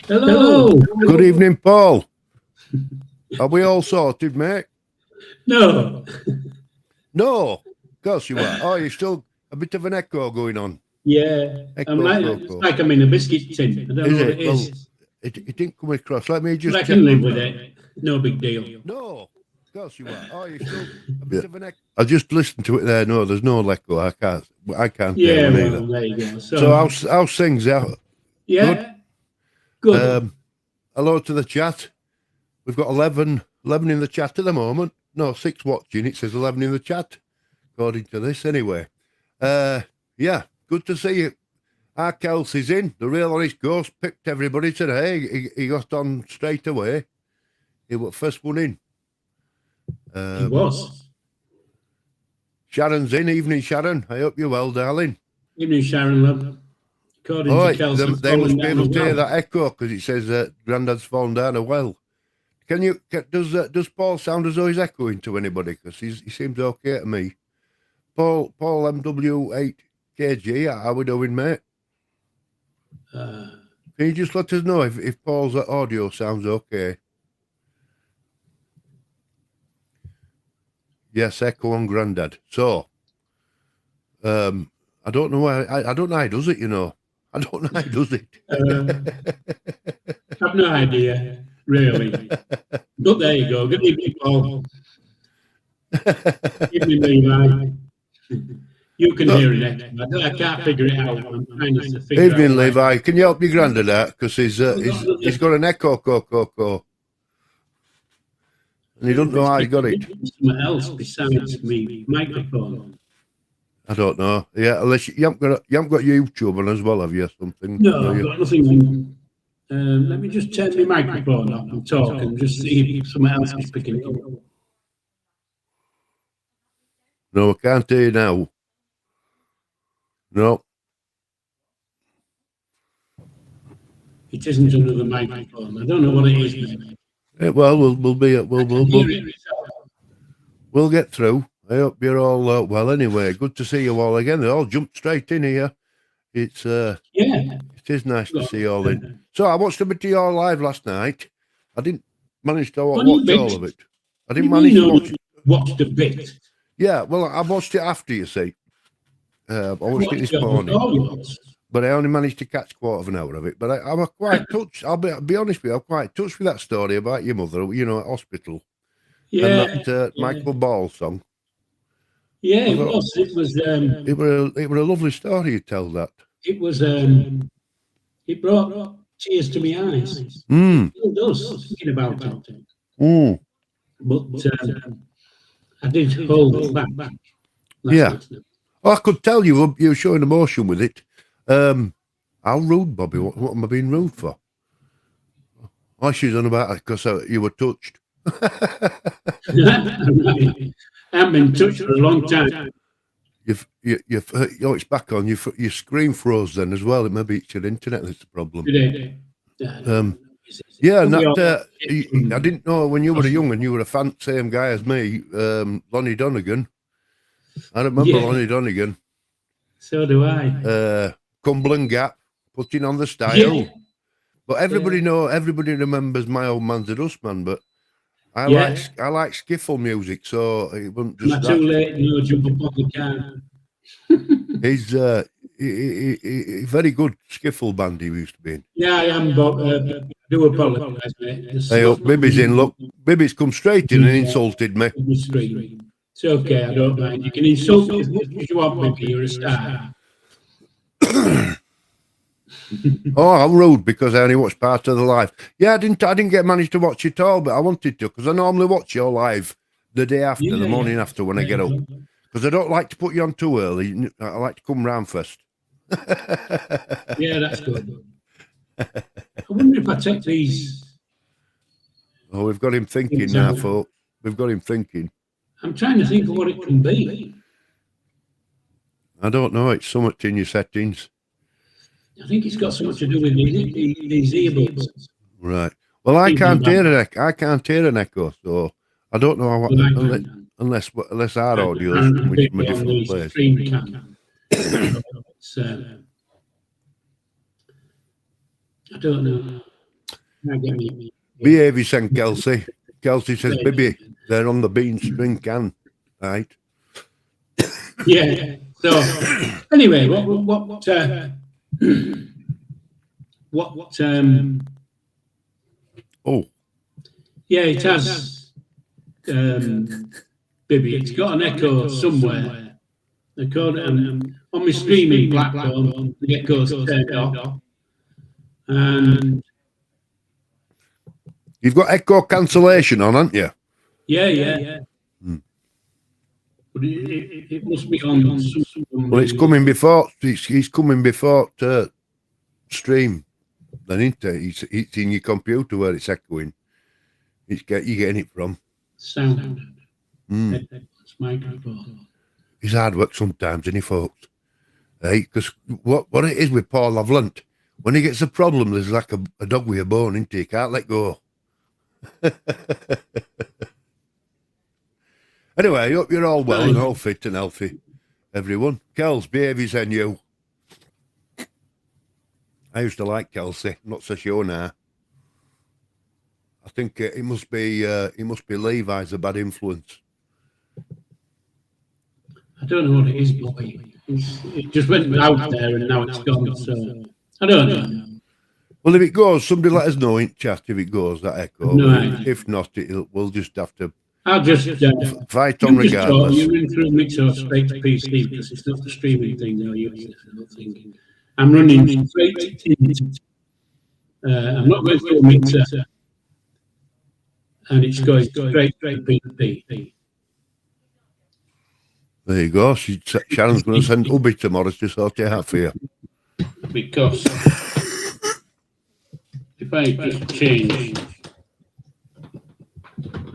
Hello. Good evening, Paul. Are we all sorted, mate? No. No. Of course you are. Oh, you're still a bit of an echo going on. Yeah. It's like I'm in a biscuit tin. I don't know what it is. Well, it didn't come across. Let me just But I check. can live with it. No big deal. No. Of course you are. Oh, you're still a bit of an echo. I just listened to it there. No, there's no echo. I can't hear one either. There you go. So how's things out? Yeah. Good. Hello to the chat. We've got 11 in the chat at the moment. No, 6 watching. It says 11 in the chat, according to this anyway. Yeah, good to see you. Our Kelsey's in. The real honest ghost picked everybody today. He got on straight away. He was first one in. He was. Sharon's in. Evening, Sharon. I hope you're well, darling. Evening, Sharon, love. According to Kelsey, they must be able to hear that echo because it says Grandad's fallen down a well. Does Paul sound as though he's echoing to anybody? Because he seems okay to me. Paul MW8KG, how we doing, mate? Can you just let us know if Paul's audio sounds okay? Yes, echo on Grandad. So, I don't know why. I don't know how he does it. You know, I don't know how he does it. I've no idea, really. But there you go. Good evening, Paul. Evening, Levi. You can hear it. I can't figure it out. I'm trying to figure it out. Evening, Levi. Can you help your Grandad out? Because he's got an echo, and he doesn't know how he got it. Something else besides me microphone. I don't know. Yeah, unless you haven't got YouTube on as well, have you? Something? No, I've got nothing. Let me just turn my microphone off and talk and just see if someone else is picking it up. No, I can't hear you now. No. It isn't another microphone. I don't know what it is, maybe. Yeah, well, we'll get through. I hope you're all well. Anyway, good to see you all again. They all jumped straight in here. It's it is nice to see you all in. So I watched a bit of your live last night. I didn't manage to watch all of it. I didn't manage to watch a bit. Yeah, well, I watched it after, you see. I watched it this morning. But I only managed to catch a quarter of an hour of it. But I was quite touched. I'll be honest with you, I'm quite touched with that story about your mother, you know, at hospital. Yeah. And that Michael Ball song. Yeah, it was. It was. It were a lovely story. You tell that. It was. It brought tears to my eyes. It does. Thinking about it. But I did hold it back. Yeah. Oh, I could tell you were showing emotion with it. How rude, Bobby. What am I being rude for? Oh, she's on about it because you were touched. I haven't been touched for a long time. It's back on. Your screen froze then as well. Maybe it's your internet that's the problem. Yeah, and that I didn't know when you were young and you were a same guy as me, Lonnie Donegan. I remember Lonnie Donegan. So do I. Cumberland Gap, putting on the style. But everybody remembers My Old Man's a Dustman, but I like skiffle music, so it wasn't just not too late, no, jump up on the car. He's very good skiffle band he used to be in. Yeah, I am, but I do apologise, mate. Hey, look, Bibby's in. Look, Bibby's come straight in and insulted me. It's okay, I don't mind. You can insult me as much as you want, Bibby. You're a star. Oh, how rude, because I only watched part of the live. Yeah, I didn't get managed to watch it all, but I wanted to, because I normally watch your live the day after, the morning after when I get up. Because I don't like to put you on too early. I like to come round first. Yeah, that's good. I wonder if I take these. Oh, we've got him thinking now, folks. We've got him thinking. I'm trying to think of what it can be. I don't know. It's so much in your settings. I think it's got something to do with these earbuds. Right. Well, I can't hear an echo, so I don't know how, unless our audio is from a different place. I don't know. Behave yourself, Kelsey. Kelsey says, baby, they're on the bean string can, right? Yeah. So anyway, Oh, yeah, it has, Bibby. It's got an echo somewhere. I called it on my streaming platform. The echo's turned off, and you've got echo cancellation on, haven't you? Yeah. But it must be on. Well, it's coming before. It's coming before stream. Then isn't it? It's in your computer where it's echoing. You're getting it from sound. It's microphone. It's hard work sometimes, isn't he, folks? Hey, because what it is with Paul Loveland, when he gets a problem, there's like a dog with a bone, isn't he? He can't let go. Anyway, I hope you're all well and all fit and healthy, everyone. Kels, behave yourself, you. I used to like Kelsey, not so sure now. I think it must be Levi's a bad influence. I don't know what it is, boy. It just went out there and now it's gone. So I don't know. Well, if it goes, somebody let us know in chat if it goes, that echo. No, if not, we'll just have to. I'll just fight on regardless. You're in through Mixer straight to PC because it's not the streaming thing they'll use. I'm running straight into. I'm not going through a Mixer, and it's going straight to PC. There you go. Sharon's going to send Ubby tomorrow to sort it out for you. Because if I just change,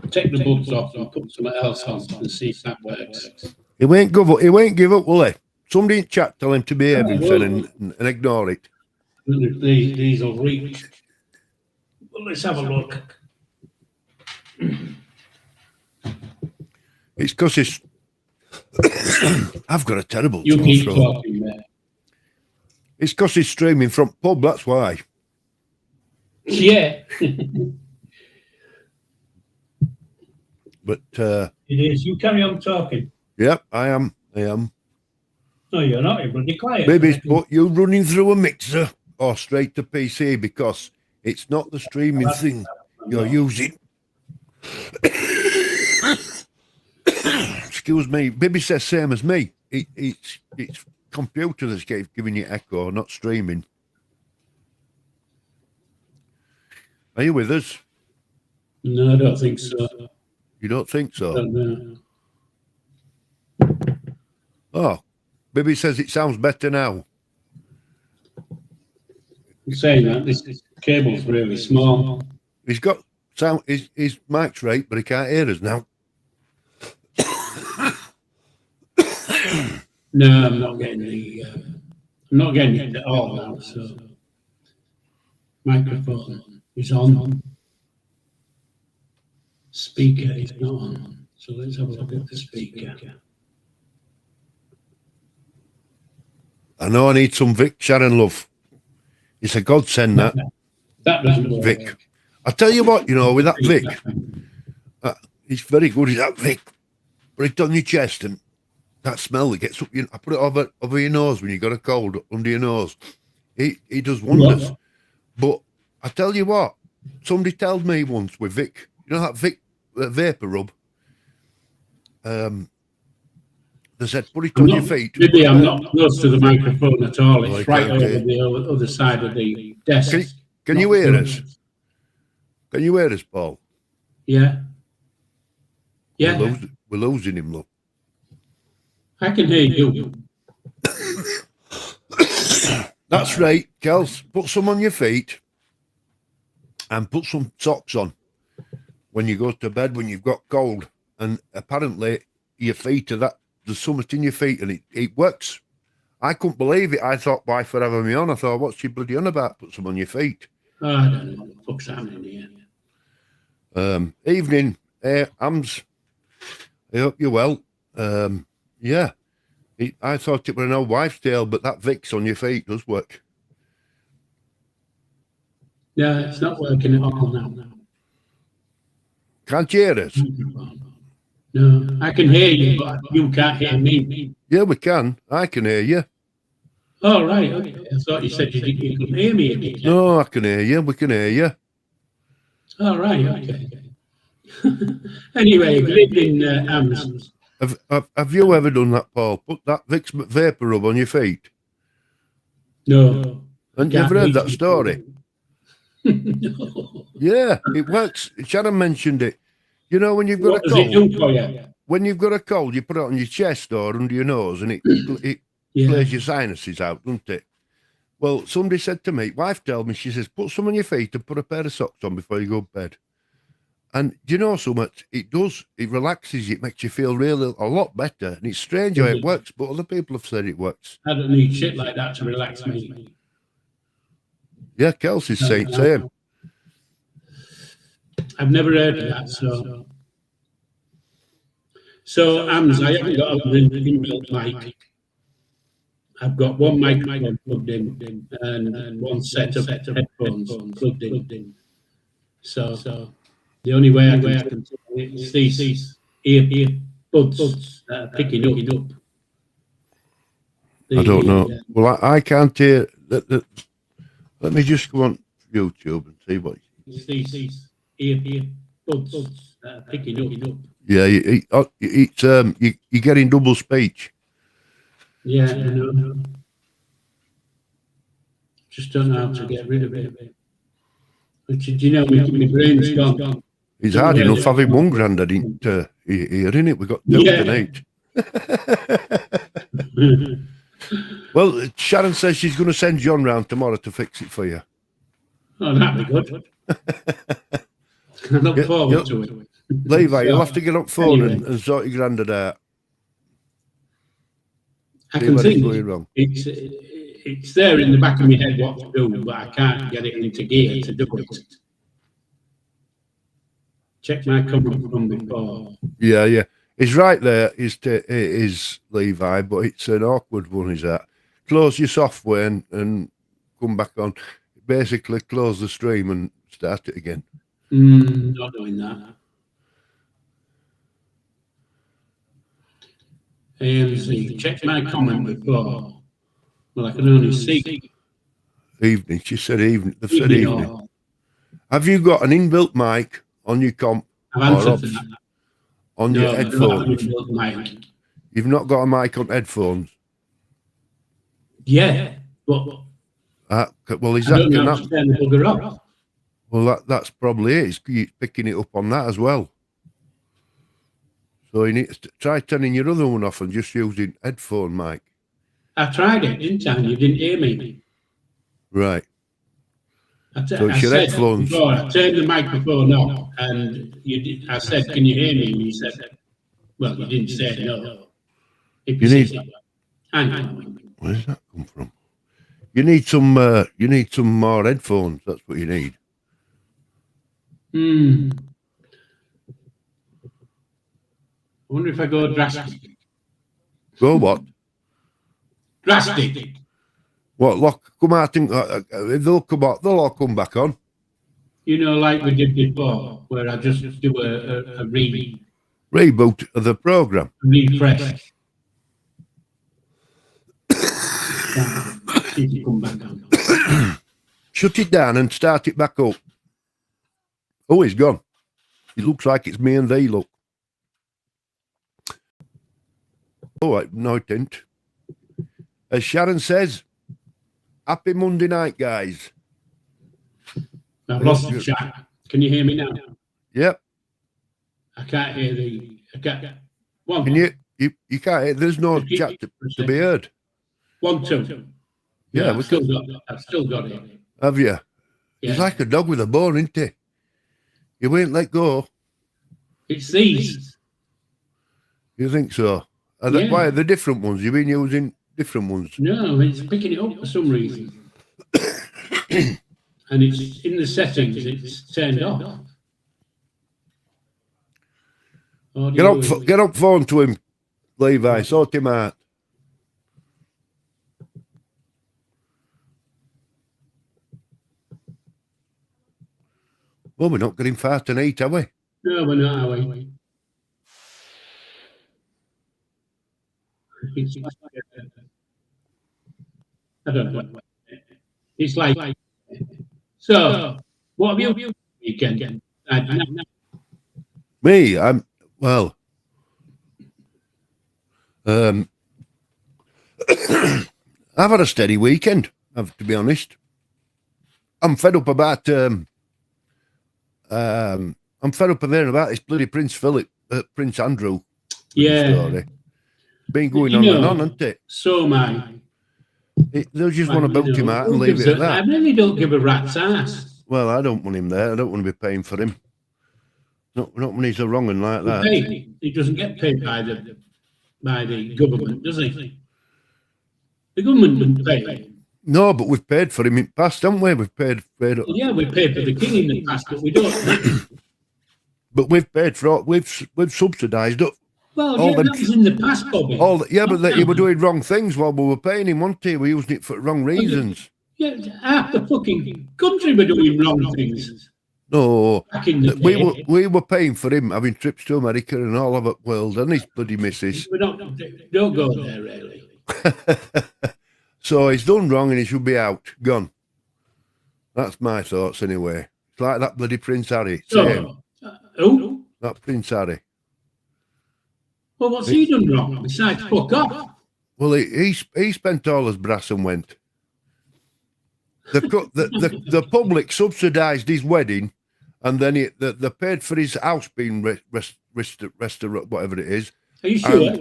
take the buds off and put something else on and see if that works. He won't give up, will he? Somebody in chat tell him to behave himself and ignore it. These will reach. Well, let's have a look. It's because it's. I've got a terrible. You keep talking there. It's because he's streaming from pub. That's why. Yeah. But it is. You carry on talking. Yep, I am. No, you're not. You're bloody quiet. Baby, but you're running through a mixer or straight to PC because it's not the streaming thing you're using. Excuse me. Baby says same as me. It's computer that's giving you echo, not streaming. Are you with us? No, I don't think so. You don't think so? I don't know. Oh, Baby says it sounds better now. I'm saying that this cable's really small. He's got sound. His mic's right, but he can't hear us now. No, I'm not getting it at all now. So microphone is on. Speaker is not on. So let's have a look at the speaker. I know I need some Vic, Sharon love. It's a godsend that. That doesn't work. Vic. I tell you what, with that Vic, it's very good, is that Vic. Put it on your chest and that smell that gets up, I put it over your nose when you got a cold under your nose. He does wonders. What? But I tell you what, somebody told me once with Vic, that Vic vapor rub. They said, put it on your feet. Maybe I'm not close to the microphone at all. It's right over the other side of the desk. Can you hear us? Can you hear us, Paul? Yeah. Yeah. We're losing him, look. I can hear you. That's right, Kels. Put some on your feet and put some socks on when you go to bed when you've got cold. And apparently your feet are that. There's something in your feet and it works. I couldn't believe it. I thought, why forever me on? I thought, what's she bloody on about? Put some on your feet. Oh, I don't know what the fuck's happening here. Evening, Ams. I hope you're well. Yeah. I thought it was an old wife's tale, but that Vicks on your feet does work. Yeah, it's not working at all now. Can't you hear us? No, I can hear you, but you can't hear me. Yeah, we can. I can hear you. Oh, right. Okay. I thought you said you couldn't hear me again. No, I can hear you. We can hear you. Oh, right. Okay. Anyway, good evening, Ams. Have you ever done that, Paul? Put that Vicks Vapor Rub on your feet? No. And you ever heard that story? No. Yeah, it works. Shannon mentioned it. You know, when you've got What a does it cold, do for you? when you've got a cold, you put it on your chest or under your nose, and it Yeah. clears your sinuses out, doesn't it? Well, somebody said to me, wife told me, she says, put some on your feet and put a pair of socks on before you go to bed. And do you know so much? It does. It relaxes you. It makes you feel really a lot better. And it's strange how it works, but other people have said it works. I don't need shit like that to relax me. Yeah, Kelsey's saying same. I've never heard of that, so. So, Ams, I haven't got an inbuilt mic. I've got one microphone plugged in and one set of headphones plugged in. So the only way I can tell is these earbuds that are picking up. I don't know. Well, I can't hear. Let me just go on YouTube and see what. It's these earbuds that are picking up. Yeah, you're getting double speech. Yeah, I know. Just don't know how to get rid of it. But do you know, my brain's gone. It's hard enough having one grandad hearing it. We've got two tonight. Well, Sharon says she's going to send John round tomorrow to fix it for you. Oh, that'd be good. I look forward to it. Levi, you'll have to get up phone and sort your grandad out. I can think it's there in the back of my head what to do, but I can't get it into gear to do it. Check my comment from before. Yeah. It's right there, is Levi, but it's an awkward one, is that. Close your software and come back on. Basically, close the stream and start it again. Not doing that. AMZ, check my comment before. Well, I can only see. Evening, she said evening. They've said evening. Have you got an inbuilt mic on your comp? I've answered that. On your headphones? Mic. You've not got a mic on headphones? Yeah, but well, is that turn the bugger off? Well, that's probably it. It's picking it up on that as well. So you need to try turning your other one off and just using headphone mic. I tried it, didn't I? You didn't hear me. Right. So it's your headphones. Before, I turned the microphone off, and I said, "Can you hear me?" And you said, "Well, you didn't say no." You need. Hang on. Where does that come from? You need some more headphones. That's what you need. I wonder if I go drastic. Go what? Drastic. What? Come out and they'll come out. They'll all come back on. You know, like we did before, where I just do a reboot of the program. Refresh. Come back on. Shut it down and start it back up. Oh, he's gone. It looks like it's me and they look. Oh, no, it didn't. As Sharon says, happy Monday night, guys. I've lost the chat. Can you hear me now? Yep. I can't hear Can you can't hear? There's no chat to be heard. 1, 2. Yeah, I've still got it. Have you? Yeah. He's like a dog with a bone, isn't he? You won't let go. It's these. You think so? Why are the different ones? You've been using different ones? No, it's picking it up for some reason. And it's in the settings, it's turned off. Get up phone to him, Levi. Sort him out. Well, we're not getting far tonight, are we? No, we're not, are we? It's like, I don't know. It's like, so, what have you weekend? Me, I've had a steady weekend, to be honest. I'm fed up about I'm fed up about this bloody Prince Andrew story. Been going on and on, hasn't it? So am I. They just want to belt him out and leave it at that. I really don't give a rat's ass. Well, I don't want him there. I don't want to be paying for him. Not when he's a wrong one like that. He doesn't get paid by the government, does he? The government wouldn't pay him. No, but we've paid for him in the past, haven't we? We've paid. Yeah, we paid for the king in the past, but we don't. But we've paid for we've subsidised up. Well, yeah, that was in the past, Bobby. But you were doing wrong things while we were paying him, weren't we? We're using it for wrong reasons. Yeah, half the fucking country were doing wrong things. No, back in the day. we were paying for him having trips to America and all over the world, and his bloody missus. Don't go there, really. So he's done wrong and he should be out, gone. That's my thoughts anyway. It's like that bloody Prince Harry. Who? That Prince Harry. Well, what's he done wrong besides fuck off? Well, he spent all his brass and went. The public subsidised his wedding, and then they paid for his house being restaurant, whatever it is. Are you sure?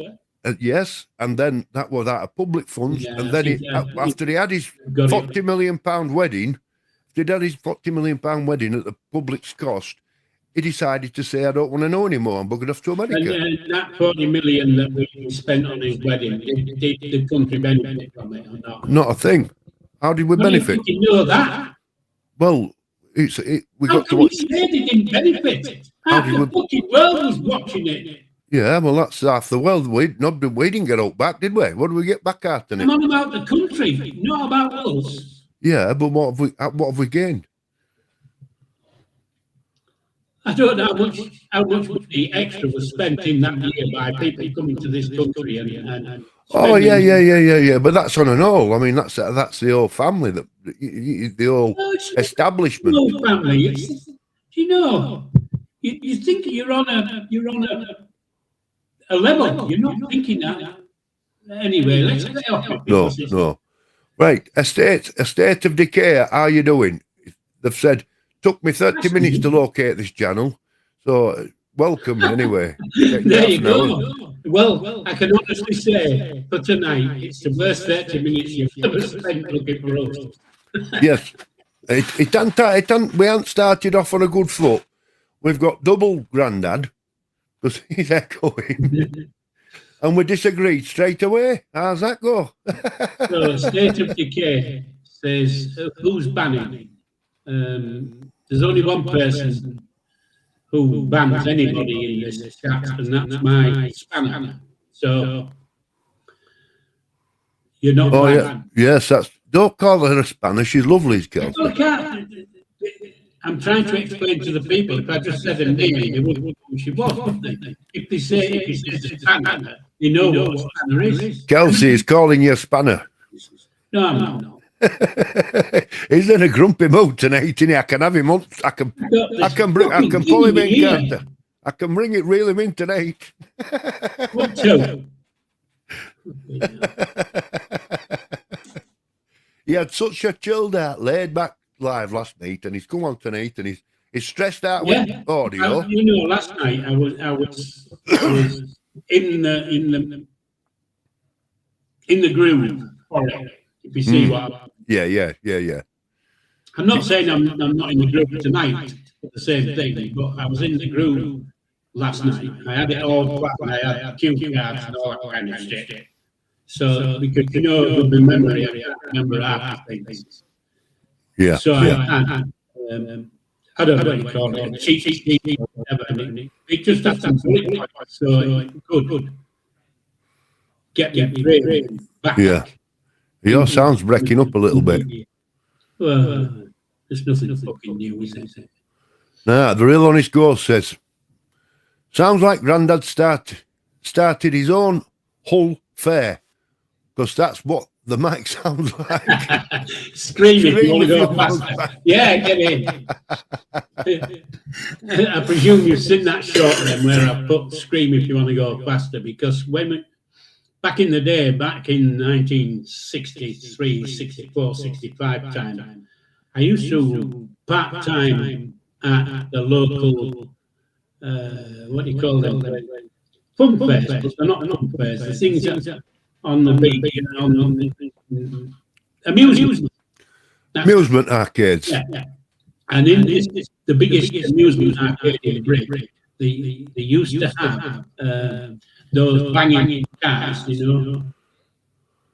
Yes, and then that was out of public funds. Yeah, and then after he had his £40 million wedding, after he'd had his £40 million wedding at the public's cost, he decided to say, I don't want to know anymore. I'm bugging off to America. And that 40 million that we spent on his wedding, did the country benefit from it or not? Not a thing. How did we benefit? You know that? Well, we got to watch. You say they didn't benefit? Half the fucking world was watching it. Yeah, well, that's half the world. We didn't get out back, did we? What did we get back out in it? I'm on about the country, not about us. Yeah, but what have we gained? I don't know how much the extra was spent in that year by people coming to this country and oh yeah. But that's on an all. I mean, that's the whole family, the whole establishment. The whole family. You think you're on a level. You're not thinking that. Anyway, let's get off it. No. Right, a state of decay. How are you doing? They've said. Took me 30 minutes to locate this channel, so welcome anyway. There you go. Well, I can honestly say for tonight, it's the worst 30 minutes you've ever spent looking for us. Yes, we haven't started off on a good foot. We've got double Grandad because he's echoing, and we disagreed straight away. How's that go? So, state of decay says who's banning. There's only one person who bans anybody in this chat, and that's my spanner. So you're not banned. Yes, don't call her a spanner. She's lovely, girl. I'm trying to explain to the people. If I just said her name, they wouldn't know who she was. If they say it's a spanner, they know what a spanner is. Kelsey is calling you a spanner. No. He's in a grumpy mood tonight, and I can have him on. I can pull him in, Carter. I can reel him in tonight. What two? He had such a chilled out, laid back live last night, and he's come on tonight, and he's stressed out with audio. Last night I was in the groove for it. If you see what I mean. Yeah. I'm not saying I'm not in the groove tonight for the same thing, but I was in the groove last night. I had it all back, and I had cue cards and all that kind of shit. So because with the memory, I remember half the things. Yeah. So I don't know what you call it, cheat sheet or whatever. It just had some bullet points, so it could get me back. Yeah. Your sound's breaking up a little bit. Well, there's nothing fucking new, is it? Now, the real honest ghost says, sounds like Grandad started his own Hull fair, because that's what the mic sounds like. Scream if you want to go faster. Yeah, get in. I presume you've seen that shot then where I put scream if you want to go faster, because back in the day, back in 1963, 64, 65 time, I used to part-time at the local, what do you call them? Fun fairs, but they're not fun fairs. The things that on the beach, on the amusement arcades. Yeah. And in the biggest amusement arcade in Britain, they used to have those banging cars,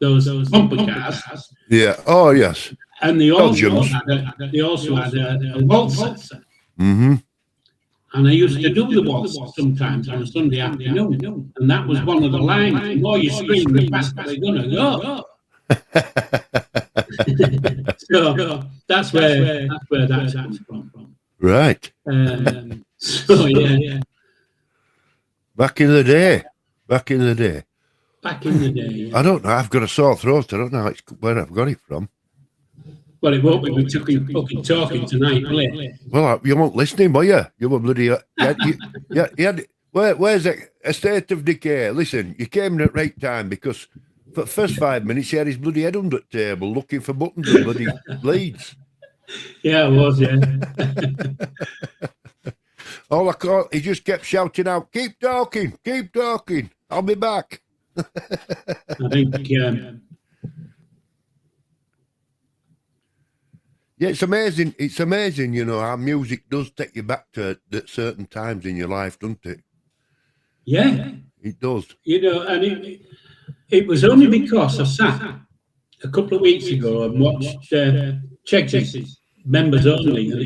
those bumper cars. Yeah. Oh, yes. And they also had a waltz. Mm-hmm. And I used to do the waltz sometimes on a Sunday afternoon. And that was one of the lines. The more you scream, the faster they're going to go. So that's where that comes from. Right. So, yeah. Back in the day. Yeah. I don't know. I've got a sore throat. I don't know where I've got it from. Well, it won't be. We took you fucking talking tonight, will it? Well, you weren't listening, were you? You were bloody. Where's it? A state of decay. Listen, you came in at the right time, because for the first 5 minutes, he had his bloody head under the table looking for buttons and bloody leads. Yeah, I was, yeah. All I caught, he just kept shouting out, keep talking, I'll be back. I think, yeah, it's amazing, how music does take you back to certain times in your life, doesn't it? Yeah. It does. And it was only because I sat a couple of weeks ago and watched Chegg's Members Only, and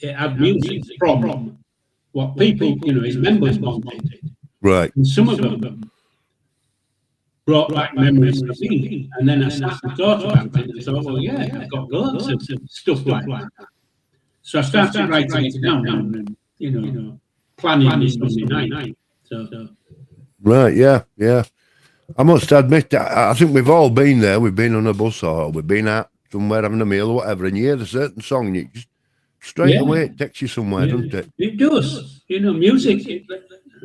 it had music from what people, his members wanted. Right. And some of them brought back memories for me. And then I sat and thought about it and thought, well, yeah, I've got lots of stuff like that. So I started writing it down and, planning this Monday night. So. Right, yeah. I must admit, I think we've all been there. We've been on a bus or we've been out somewhere having a meal or whatever, and you hear a certain song and it just straight away it takes you somewhere, doesn't it? It does. Music,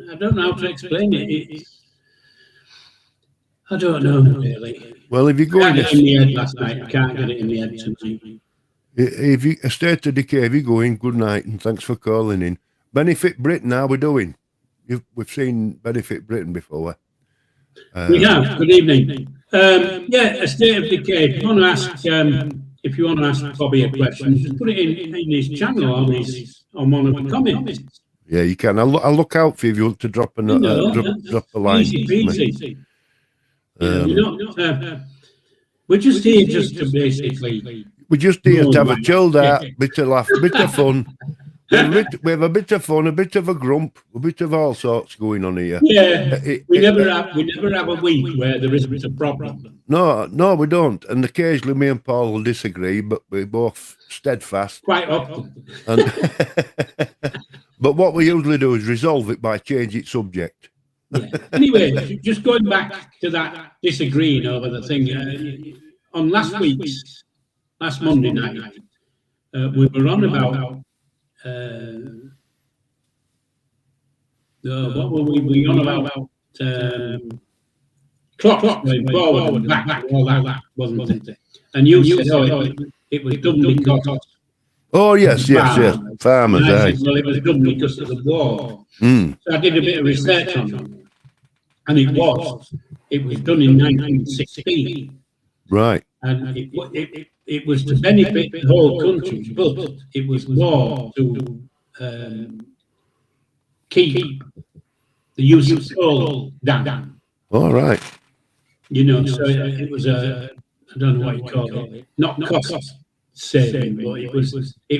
I don't know how to explain it. I don't know, really. Well, if you go in the head last night, I can't get it in the head tonight. If you a state of decay, if you go in, good night and thanks for calling in. Benefit Britain, how we doing? We've seen Benefit Britain before. We have. Good evening. A state of decay. If you want to ask Bobby a question, just put it in his channel on one of the comments. Yeah, you can. I'll look out for you if you want to drop a line. Easy peasy. We're just here just to basically. We're just here to have a chilled out, bit of laugh, bit of fun. We have a bit of fun, a bit of a grump, a bit of all sorts going on here. Yeah, we never have a week where there isn't a problem. No, we don't. And occasionally me and Paul will disagree, but we're both steadfast. Quite often. But what we usually do is resolve it by changing subject. Yeah. Anyway, just going back to that disagreeing over the thing, on last Monday night, we were on about what were we on about? Clocks going forward and back, all that, wasn't it? And you said, it was done because. Oh, yes. Farmers, and I said, well, it was done because of the war. So I did a bit of research on it. And it was done in 1916. Right. And it was to benefit the whole country, but it was more to keep the use of coal down. All right. So it was I don't know what you call it, not cost saving, but it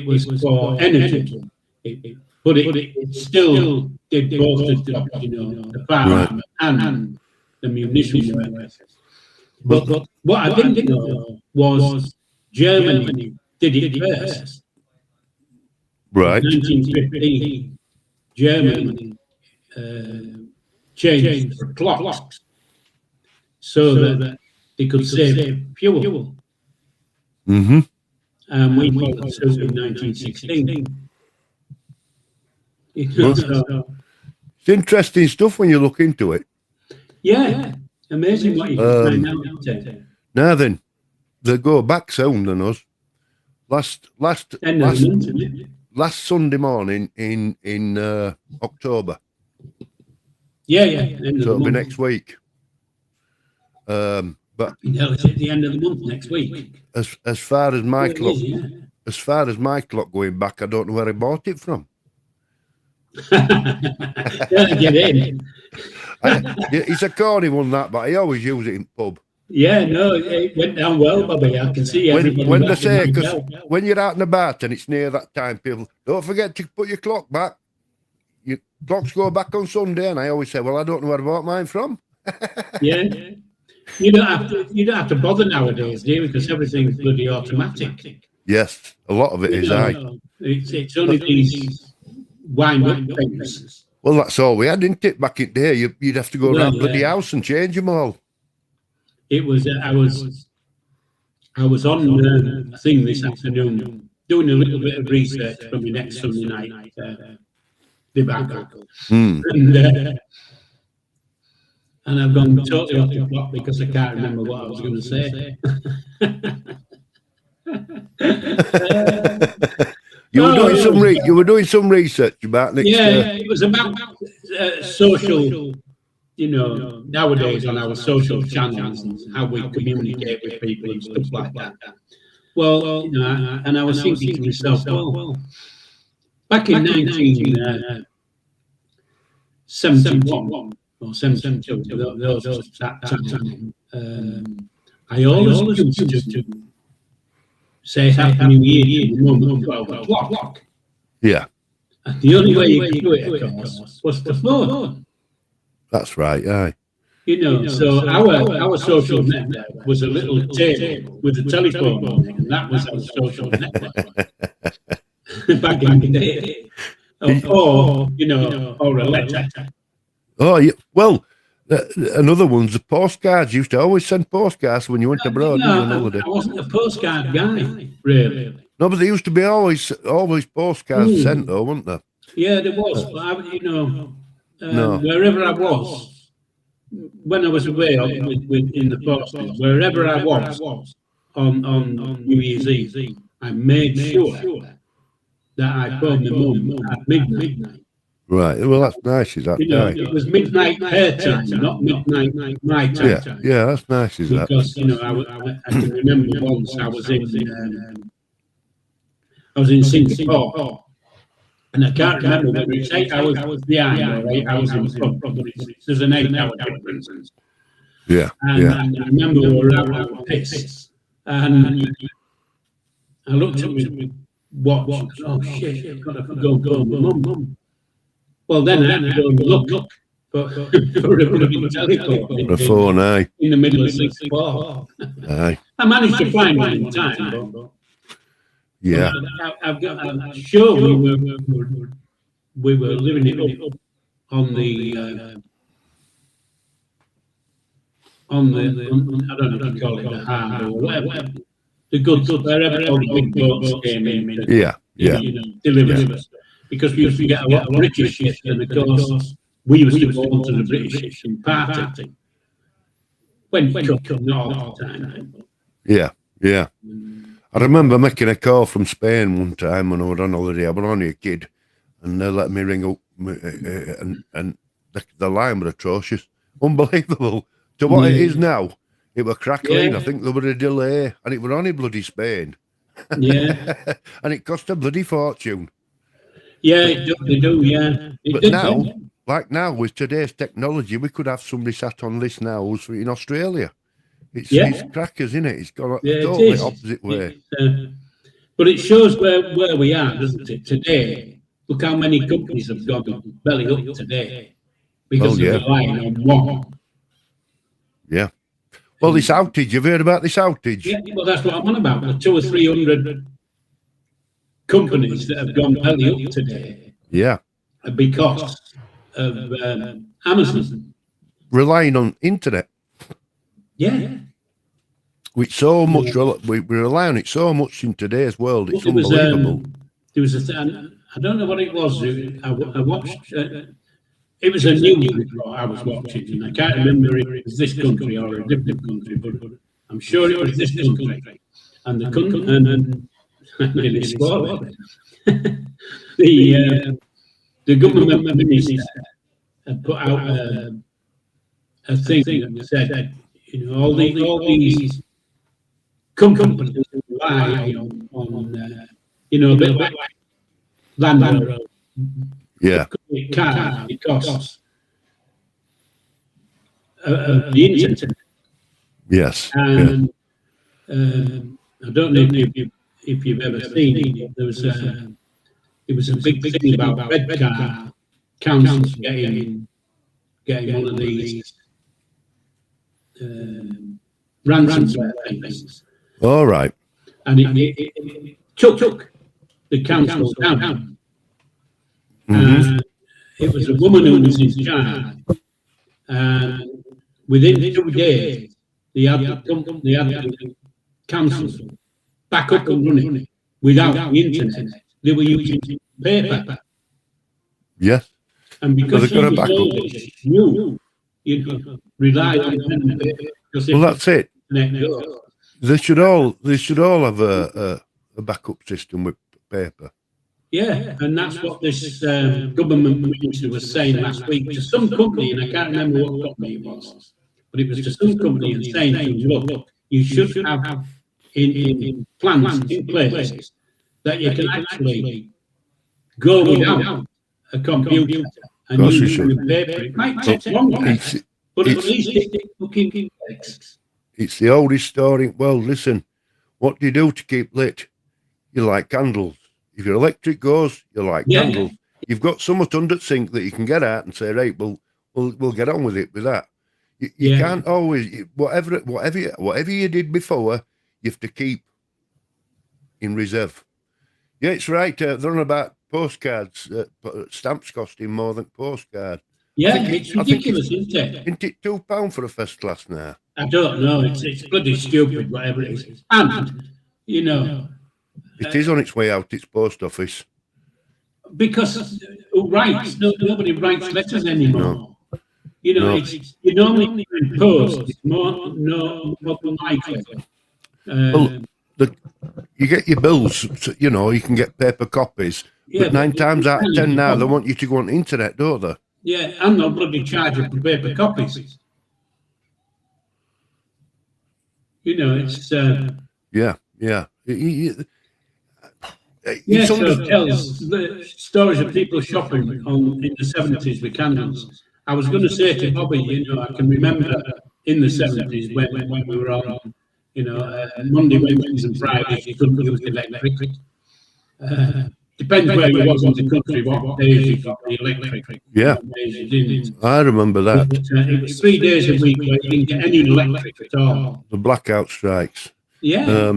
was for energy. But it still did both the farm and the munitions. But what I didn't know was Germany did it first. Right. 1915, Germany changed the clocks so that they could save fuel. Mm-hmm. And we followed suit in 1916. So, It's interesting stuff when you look into it. yeah, amazing what you can find out. Now then, they go back soon than us. Last Sunday morning in October. Yeah. So it'll be next week. But it's at the end of the month next week. as far as my clock, as far as my clock going back, I don't know where I bought it from. Get in. It's a corny one, that, but I always use it in pub. Yeah, no, it went down well, Bobby. I can see everybody. When they say, because when you're out and about and it's near that time, people, don't forget to put your clock back. Your clocks go back on Sunday, and I always say, well, I don't know where I bought mine from. Yeah. You don't have to bother nowadays, do you? Because everything's bloody automatic. Yes, a lot of it is. It's only these wind-up things. Well, that's all we had, didn't it? Back in the day, you'd have to go around bloody house and change them all. It was. I was on the thing this afternoon doing a little bit of research for my next Sunday night debacle, and I've gone totally off the clock because I can't remember what I was going to say. You were doing some research about next. Yeah, it was about social. Nowadays on our social channels and how we communicate with people and stuff like that. Well, and I was thinking to myself, well, back in 1971 or 72, that time, I always used to say Happy New Year to my mum at 12 o'clock. Yeah. And the only way you could do it, of course, was the phone. That's right, aye. So our social network was a little table with a telephone on it, and that was our social network back in the day. Or a letter. Oh, yeah. Well, another one's the postcards. You used to always send postcards when you went abroad. I wasn't a postcard guy, really. No, but there used to be always postcards sent, though, weren't there? Yeah, there was. But wherever I was, when I was away in the forces, wherever I was on New Year's Eve, I made sure that I phoned my mum at midnight. Right. Well, that's nice. Is that nice? It was midnight her time, not midnight my time. Yeah, that's nice. Is that? Because I can remember once I was in Singapore. And I can't remember whether it's 8 hours behind or 8 hours in front, but there's an 8-hour difference. Yeah. And I remember we were out of piss. And I looked at my watch and said, oh shit, I've got to go mum. Well, then I had to go and look for a bloody telephone. A phone, aye. In the middle of Singapore. Aye. I managed to find one in time, but yeah. I'm sure we were living it up on the I don't know what you call it, the hard or whatever. The goods, wherever all the big boats came in. Delivered. Because we used to get a lot of British ships, and of course, we used to go to the British ships and party. When we come all the time. Yeah. I remember making a call from Spain one time when I was on holiday. I was only a kid, and they let me ring up, and the line was atrocious, unbelievable. To what it is now, it was crackling. I think there was a delay, and it was only bloody Spain. Yeah, and it cost a bloody fortune. Yeah, they do. Yeah, but now, with today's technology, we could have somebody sat on this now in Australia. It's crackers, isn't it? It's gone totally opposite way. But it shows where we are, doesn't it? Today, look how many companies have gone belly up today because they're relying on one. Yeah. Well, this outage, you've heard about this outage? Yeah, well, that's what I'm on about. The 200 or 300 companies that have gone belly up today Yeah. because of Amazon. Relying on internet. Yeah. Which so much, we rely on it so much in today's world. It's Well, unbelievable. There was I don't know what it was. I watched. It was a news report I was watching, and I can't remember if it was this country or a different country, but I'm sure it was this country. And the country, and I nearly swallowed it. The government minister had put out a thing that said, you know, all these companies rely on you know, a bit like Land Rover. Yeah. It can't because of the internet. Yes. And I don't know if you've ever seen it. There was it was a big thing about Redcar councils getting one of these ransomware things. All right. And it took the council down. And it was a woman who was in charge. And within 2 days, they had the council back up and running without the internet. They were using paper. Yes. And because They've got a backup. you rely on pen and paper. Well, that's it. They should all have a backup system with paper. Yeah, and that's what this government minister was saying last week to some company, and I can't remember what company it was, but it was to some company and saying to them, look, you should have in plans in place that you can actually go without a computer and use paper. It might take longer, but at least it fucking takes. It's the oldest story. Well, listen, what do you do to keep lit? You light candles. If your electric goes, you light candles. You've got somewhat under the sink that you can get at and say, right, we'll get on with it with that. You can't always whatever you did before, you have to keep in reserve. Yeah, it's right. They're on about postcards. Stamps costing more than postcard. Yeah, it's ridiculous, isn't it? Isn't it £2 for a first class now? I don't know. It's bloody stupid, whatever it is. And you know, it is on its way out. Its post office. Because who writes? Nobody writes letters anymore. No. You know, it's you normally in post. It's more likely. Well, you get your bills. You know, you can get paper copies. Yeah, but 9 times out of 10 now, they want you to go on the internet, don't they? Yeah, and they'll bloody charge you for paper copies. You know, it's yeah. So it tells the stories of people shopping in the 70s with candles. I was going to say to Bobby, you know, I can remember in the 70s when we were on, you know, Monday, Wednesdays and Fridays, you couldn't use electric. Depends where you was in the country, what days you got the electric. Yeah, you didn't. I remember that. But, it was 3 days a week where you didn't get any electric at all. The blackout strikes. Yeah.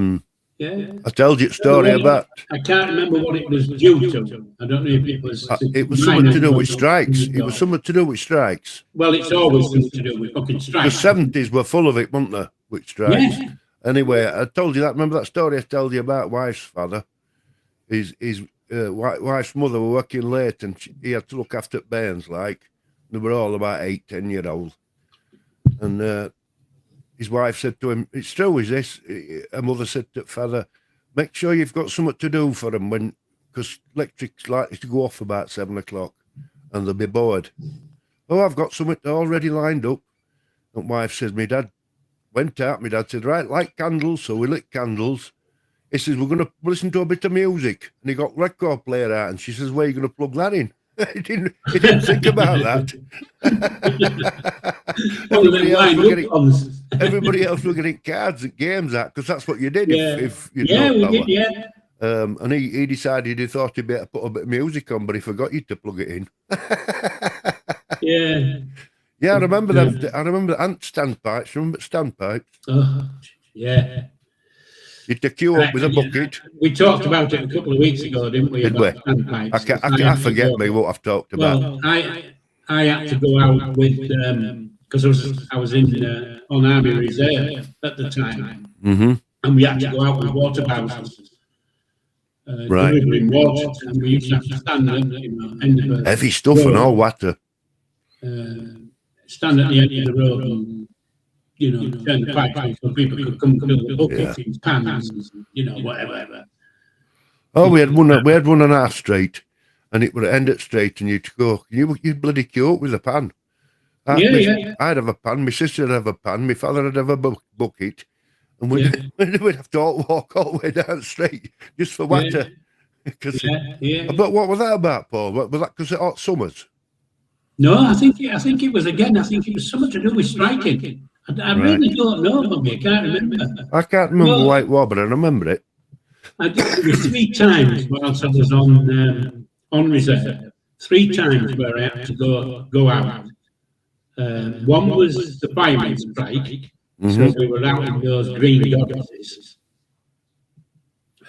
Yeah. I told you a story about. I can't remember what it was due to. I don't know if it was. It was something to do with strikes. It was something to do with strikes. Well, it's always something to do with fucking strikes. The 70s were full of it, weren't they? With strikes. Yeah. Anyway, I told you that. Remember that story I told you about wife's father? His wife's mother were working late, and he had to look after bairns. Like they were all about 8, 10-year-old, and. His wife said to him, "It's true, is this?" Her mother said to father, "Make sure you've got something to do for them because electric's likely to go off about 7 o'clock and they'll be bored." "Oh, I've got something already lined up." And wife says, "My dad went out." My dad said, "Right, light candles." So we lit candles. He says, "We're going to listen to a bit of music." And he got record player out. And she says, "Where are you going to plug that in?" He didn't think about that. Everybody else were getting cards and games out because that's what you did if you did. And he decided he thought he'd better put a bit of music on, but he forgot you to plug it in. Yeah, I remember them. I remember ant standpipes. Remember standpipes? Oh, yeah. You'd to queue up with a bucket. We talked about it a couple of weeks ago, didn't we? Did we? About standpipes. I forget me what I've talked about. Well, I had to go out with because I was in on Army Reserve at the time, and we had to go out with water bowsers, delivering water, and we used to have to stand at end of the Heavy stuff road, and all water. stand at the end of the road and turn the pipe on so people could come fill the buckets, pans, whatever. Oh, we had one on our street, and it would end at street, and you'd bloody queue up with a pan. I'd have a pan, my sister'd have a pan, my father'd have a bucket, and we'd have to all walk all the way down the street just for water. But what was that about, Paul? Was that because of hot summers? No, I think it was something to do with striking. I really don't know, Mummy. I can't remember. I can't remember why it was, but I remember it. I did it 3 times whilst I was on reserve. 3 times where I had to go out. One was the fireman's strike, so we were out in those green goddesses.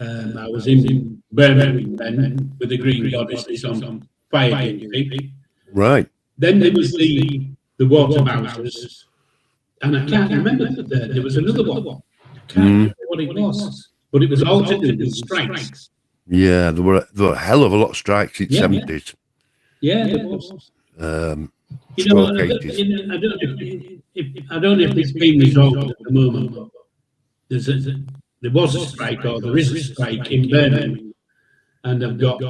I was in Birmingham then with the green goddesses on fire duty. Right. Then there was the water bowsers, and I can't remember the third. There was another one. I can't remember what it was, but it was all to do with strikes. Yeah, there were a hell of a lot of strikes in the 70s. Yeah, there was. I don't know if it's been resolved at the moment, but there was a strike, or there is a strike in Birmingham, and they've got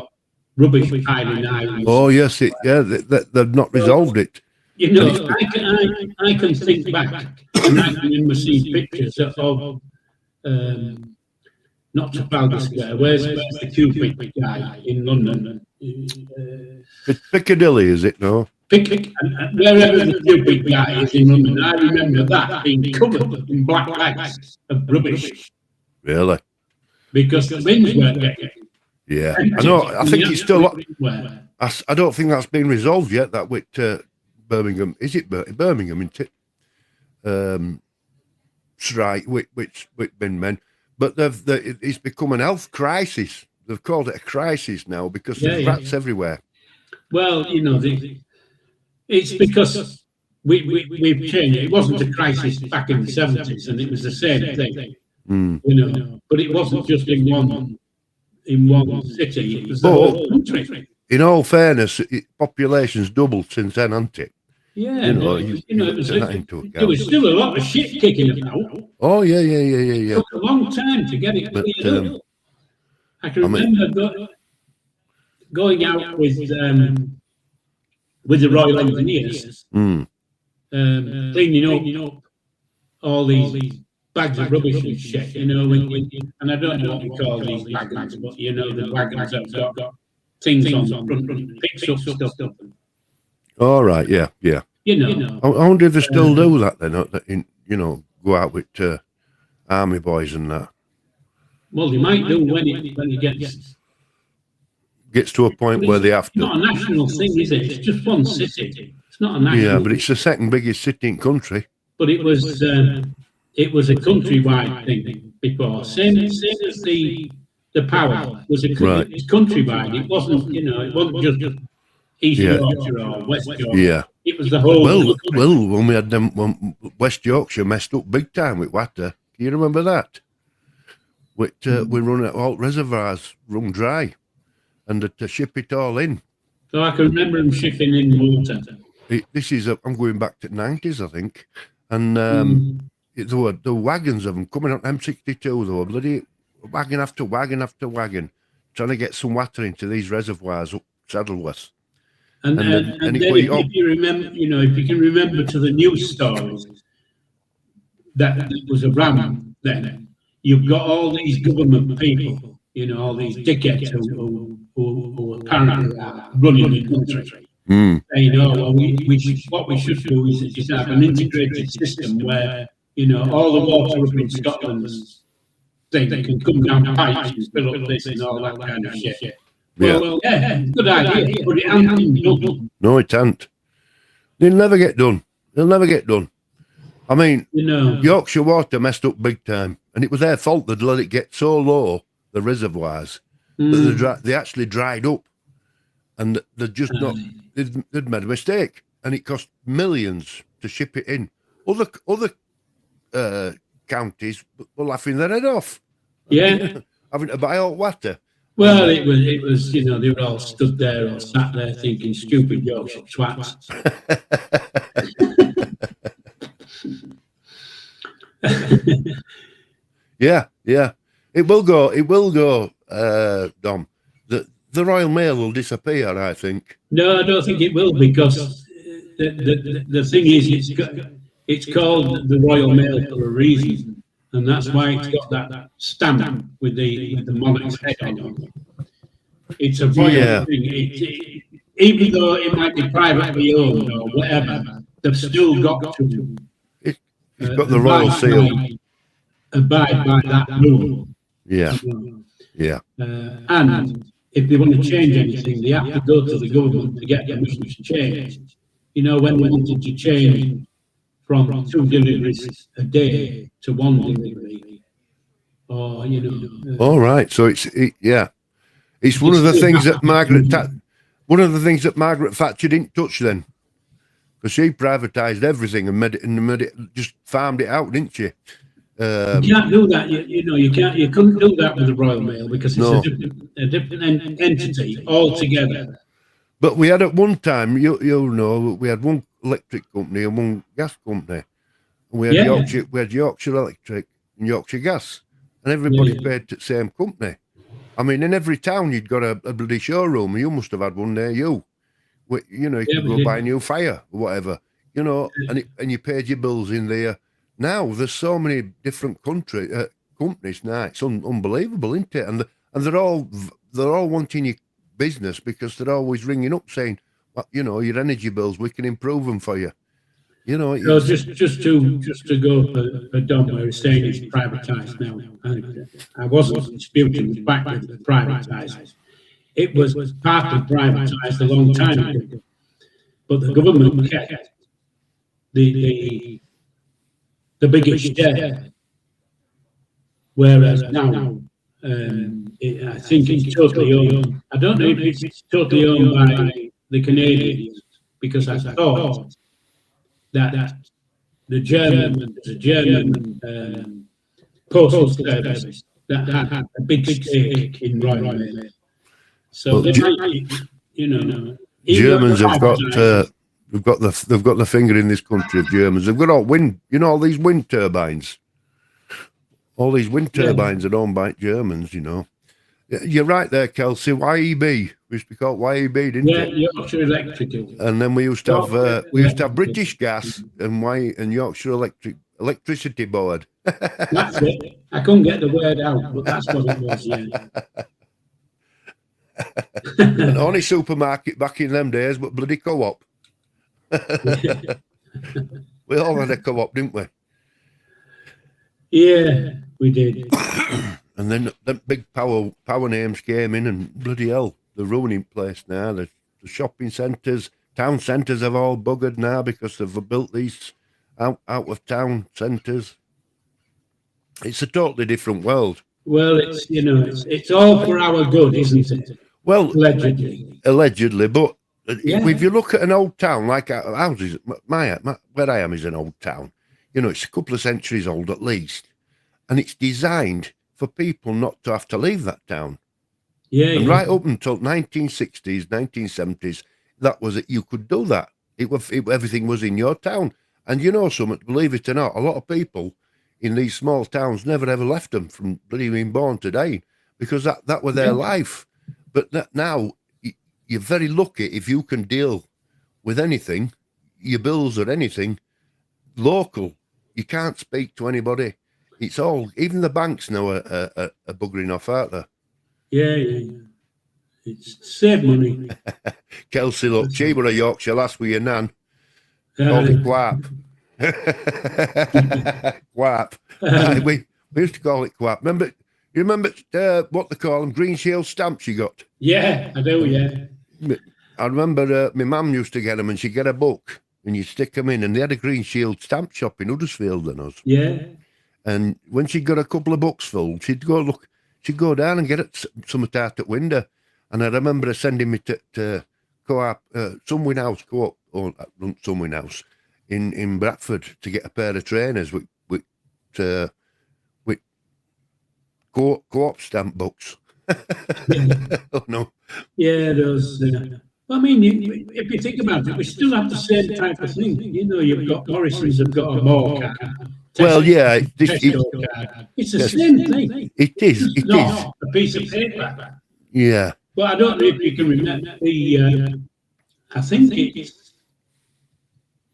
rubbish piling out. Oh yes, they've not resolved it. I can think back, and I can remember seeing pictures of not Trafalgar Square. Where's the Cupid guy in London? It's Piccadilly, is it? No. And wherever the Cupid guy is in London, I remember that being covered in black bags of rubbish. Really? Because the bins weren't getting. Yeah, I know. I think it's still. I don't think that's been resolved yet. That with Birmingham, is it Birmingham? Isn't it? Strike, which bin men, but it's become an health crisis. They've called it a crisis now because there's rats everywhere. Well, it's because we've changed. It wasn't a crisis back in the 70s, and it was the same thing. But it wasn't just in one city. It was the whole country. In all fairness, population's doubled since then, hasn't it? Yeah, there was still a lot of shit kicking about. Oh yeah. It took a long time to get it cleared up. I can remember going out with the Royal Engineers, cleaning up all these bags of rubbish and shit, and I don't know what we call these wagons, but the wagons have got things on the front, picks up stuff. All right, yeah. I wonder if they still do that then. Go out with army boys and that. Well, they might do when it gets to a point where they have to. It's not a national thing, is it? It's just one city. It's not a national. Yeah, but it's the second biggest city in country. But it was a countrywide thing before. Same as the power was countrywide. It wasn't just East Yorkshire or West Yorkshire. Yeah. It was the whole. Well, when we had them, when West Yorkshire messed up big time with water. Can you remember that? We run all reservoirs run dry, and to ship it all in. So I can remember them shipping in water. I'm going back to the 90s, I think, and there were wagons of them coming up M62. There were bloody wagon after wagon after wagon, trying to get some water into these reservoirs up Saddleworth. And then if you can remember to the news stories that was around then, you've got all these government people, all these dickheads who apparently are running the country. What we should do is have an integrated system where, all the water up in Scotland, they can come down pipes and fill up this and all that kind of shit. Well, good idea, but it hasn't been done. No, it hasn't. They'll never get done. I mean, You know, Yorkshire Water messed up big time, and it was their fault they'd let it get so low, the reservoirs, that they actually dried up, and they'd just not, they'd made a mistake, and it cost millions to ship it in. Other counties were laughing their head off. yeah. Having to buy hot water. Well, it was, you know, they were all stood there or sat there thinking, stupid Yorkshire twats. Yeah. It will go, Dom. The Royal Mail will disappear, I think. No, I don't think it will, because the thing is, it's called the Royal Mail for a reason, and that's why it's got that stamp with the monarch's head on it. It's a royal thing. Even though it might be privately owned or whatever, they've still got to. It's got the royal seal. Abide by that rule. Yeah. And if they want to change anything, they have to go to the government to get permission to change. You know, when we wanted to change from 2 deliveries a day to 1 delivery, or, you know. All right. So it's one of the things that Margaret Thatcher didn't touch then, because she privatised everything and made it just farmed it out, didn't she? You can't do that. You couldn't do that with the Royal Mail, because it's a different entity altogether. But we had at one time, we had one electric company and one gas company. We had Yorkshire Electric and Yorkshire Gas, and everybody paid to the same company. I mean, in every town you'd got a bloody showroom, and you must have had one near you. You could go buy a new fire or whatever, and you paid your bills in there. Now there's so many different companies now. It's unbelievable, isn't it? And they're all wanting your business, because they're always ringing up saying, well, your energy bills, we can improve them for you. So just to go for Dom, where he's saying it's privatised now. I wasn't disputing the fact that it's privatised. It was partly privatised a long time ago, but the government kept the biggest share, whereas now I think it's totally owned. I don't know if it's totally owned by the Canadians, because I thought that the German postal service that had a big stake in Royal Mail. So they might, Germans have got they've got the finger in this country of Germans. They've got all these wind turbines. All these wind turbines are owned by Germans, You're right there, Kelsey. YEB. We used to call it YEB, didn't it? Yeah, Yorkshire Electrical. And then we used to have British Gas and Yorkshire Electricity Board. That's it. I couldn't get the word out, but that's what it was, yeah. And only supermarket back in them days, but bloody co-op. We all had a co-op, didn't we? Yeah, we did. And then the big power names came in, and bloody hell, they're ruining place now. The shopping centres, town centres have all buggered now, because they've built these out of town centres. It's a totally different world. Well, it's all for our good, isn't it? Well, allegedly, but if you look at an old town like ours is, where I am is an old town. It's a couple of centuries old at least, and it's designed for people not to have to leave that town. And right up until 1960s, 1970s, that was it. You could do that. Everything was in your town. And something, believe it or not, a lot of people in these small towns never ever left them from being born today, because that was their life. But now you're very lucky if you can deal with anything, your bills or anything, local. You can't speak to anybody. It's all, even the banks now are buggering off, aren't they? Yeah. It's save money. Kelsey, look, she were a Yorkshire lass with your nan. Called it quap. Quap. We used to call it quap. You remember what they call them? Green Shield stamps you got? Yeah, I do, yeah. I remember my mum used to get them, and she'd get a book. and you stick them in. And they had a Green Shield stamp shop in Huddersfield than us. Yeah. And when she got a couple of books full, she'd go down and get it some out at window. And I remember her sending me to co-op, Sunwin House co-op, or Sunwin House in Bradford to get a pair of trainers with co-op stamp books. Oh no. Yeah, those. I mean, if you think about it, we still have the same type of thing. You know, you've got Morrison's have got a more card. Well, yeah, it's the same thing. It is. It's not a piece of paper. Yeah. But I don't know if you can remember the. I think it's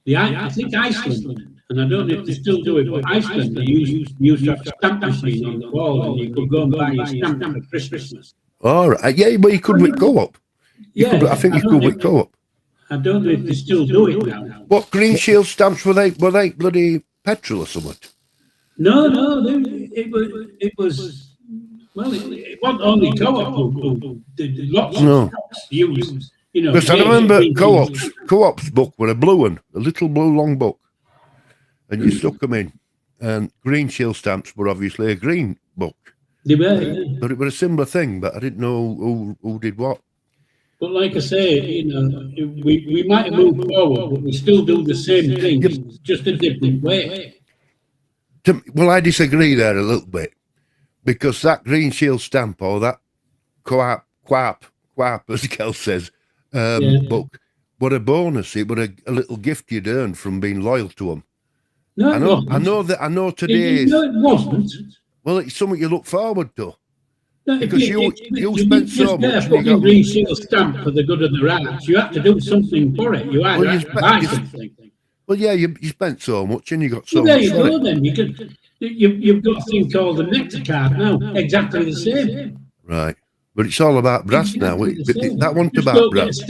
I think Iceland, and I don't know if they still do it, but Iceland they used to have a stamp machine on the wall, and you could go and buy your stamp for Christmas. All right. Yeah, but you could with co-op. I think you could with co-op. I don't know if they still do it now. What Green Shield stamps were they? Were they bloody petrol or something? No, it was. Well, it wasn't only co-op who did lots of shops used. You know, because I remember co-op's book were a blue one, a little blue long book, and you stuck them in. And Green Shield stamps were obviously a green book. They were, yeah. But it was a similar thing, but I didn't know who did what. But like I say, you know, we might have moved forward, but we still do the same thing, just a different way. Well, I disagree there a little bit, because that Green Shield stamp or that quap, as Kel says, book, were a bonus. It were a little gift you'd earned from being loyal to them. No, I know today. No, it wasn't. Well, it's something you look forward to. No, because you spent so much. You got a Green Shield stamp for the good of the ranch. You had to do something for it. You had to buy something. Well, yeah, you spent so much and you got so much. There you go. Then you've got a thing called the nectar card now. Exactly the same. Right, but it's all about brass now. That wasn't about brass.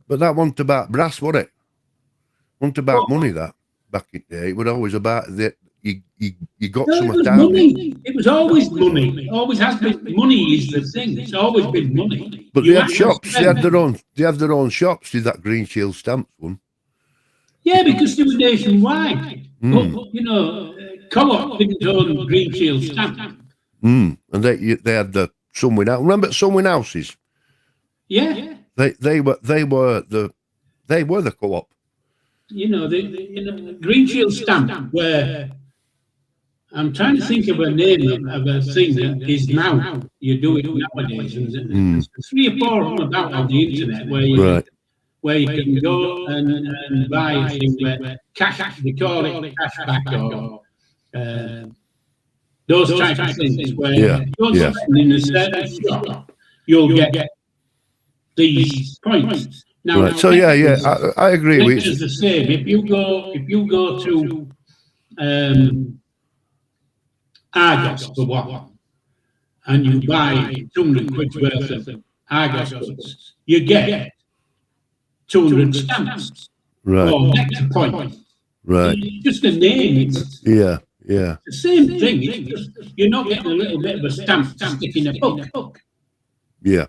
But that wasn't about brass, was it? Wasn't about money. That back in the day, it was always about that. You got some money. It was always money. It always has been. Money is the thing. It's always been money. But they had shops. They had their own shops. Did that Green Shield stamps one? Yeah, because they were nationwide. But, you know, co-op didn't own Green Shield stamp. And they had the Sunwin House. Remember Sunwin Houses? Yeah. They were the co-op. You know, the Green Shield stamp where. I'm trying to think of a name of a thing that is now. You do it nowadays. And there's 3 or 4 of them about on the internet where you can go and buy a thing where cash, they call it cash back or those type of things where you're in a certain shop, you'll get these points. Now, right. So I agree with you. It's the same. If you go to Argos for one, and you buy 200 quid worth of Argos goods, you get 200 stamps. Right. Or nectar points. Right. It's just a name. Yeah. The same thing. It's just, you're not getting a little bit of a stamp stick in a book. Yeah.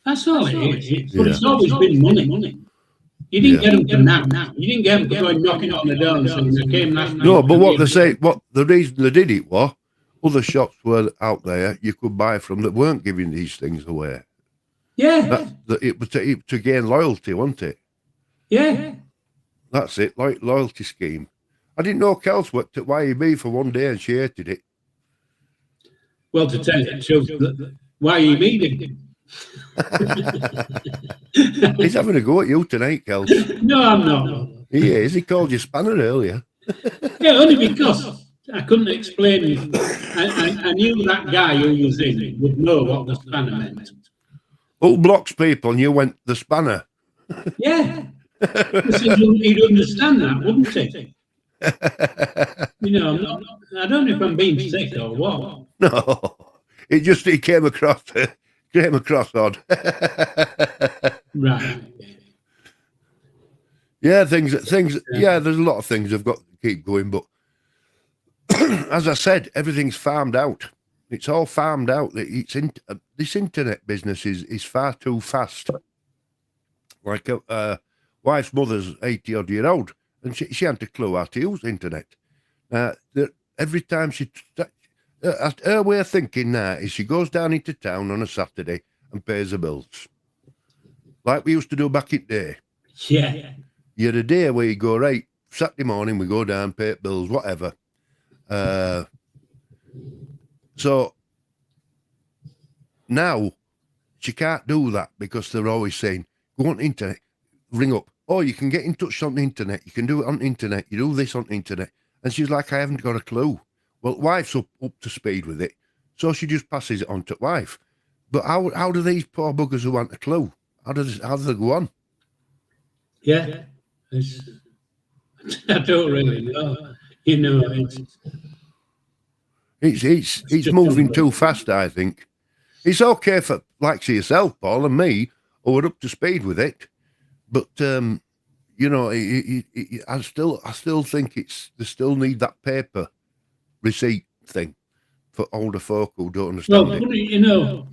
That's all it is. But it's always been money. You didn't get them to now. You didn't get them to go and knocking on the door and saying, I came last night. No, but what they say, the reason they did it was, other shops were out there you could buy from that weren't giving these things away. Yeah. It was to gain loyalty, wasn't it? Yeah. That's it, loyalty scheme. I didn't know Kels worked at YEB for one day and she hated it. Well, to tell you the truth, YEB did. He's having a go at you tonight, Kels. No, I'm not. He is. He called you spanner earlier. Yeah, only because I couldn't explain. I knew that guy who was in would know what the spanner meant. Who blocks people and you went the spanner? Yeah. He'd understand that, wouldn't he? You know, I don't know if I'm being sick or what. No, he came across odd. Right. Yeah, things. Yeah, there's a lot of things I've got to keep going, but as I said, everything's farmed out. It's all farmed out. This internet business is far too fast. Like wife's mother's 80-odd-year-old, and she hadn't a clue how to use the internet. Every time her way of thinking now is she goes down into town on a Saturday and pays the bills. Like we used to do back in the day. Yeah. You had a day where you go, right, Saturday morning we go down, pay bills, whatever. So now she can't do that because they're always saying, go on the internet, ring up. Oh, you can get in touch on the internet. You can do it on the internet. You do this on the internet. And she's like, I haven't got a clue. Well, wife's up to speed with it. So she just passes it on to wife. But how do these poor buggers who want a clue? How do they go on? Yeah. I don't really know. You know, it's moving too fast, I think. It's okay for, like yourself, Paul, and me, who are up to speed with it. But, you know, I still think they still need that paper receipt thing for older folk who don't understand it. Well, you know,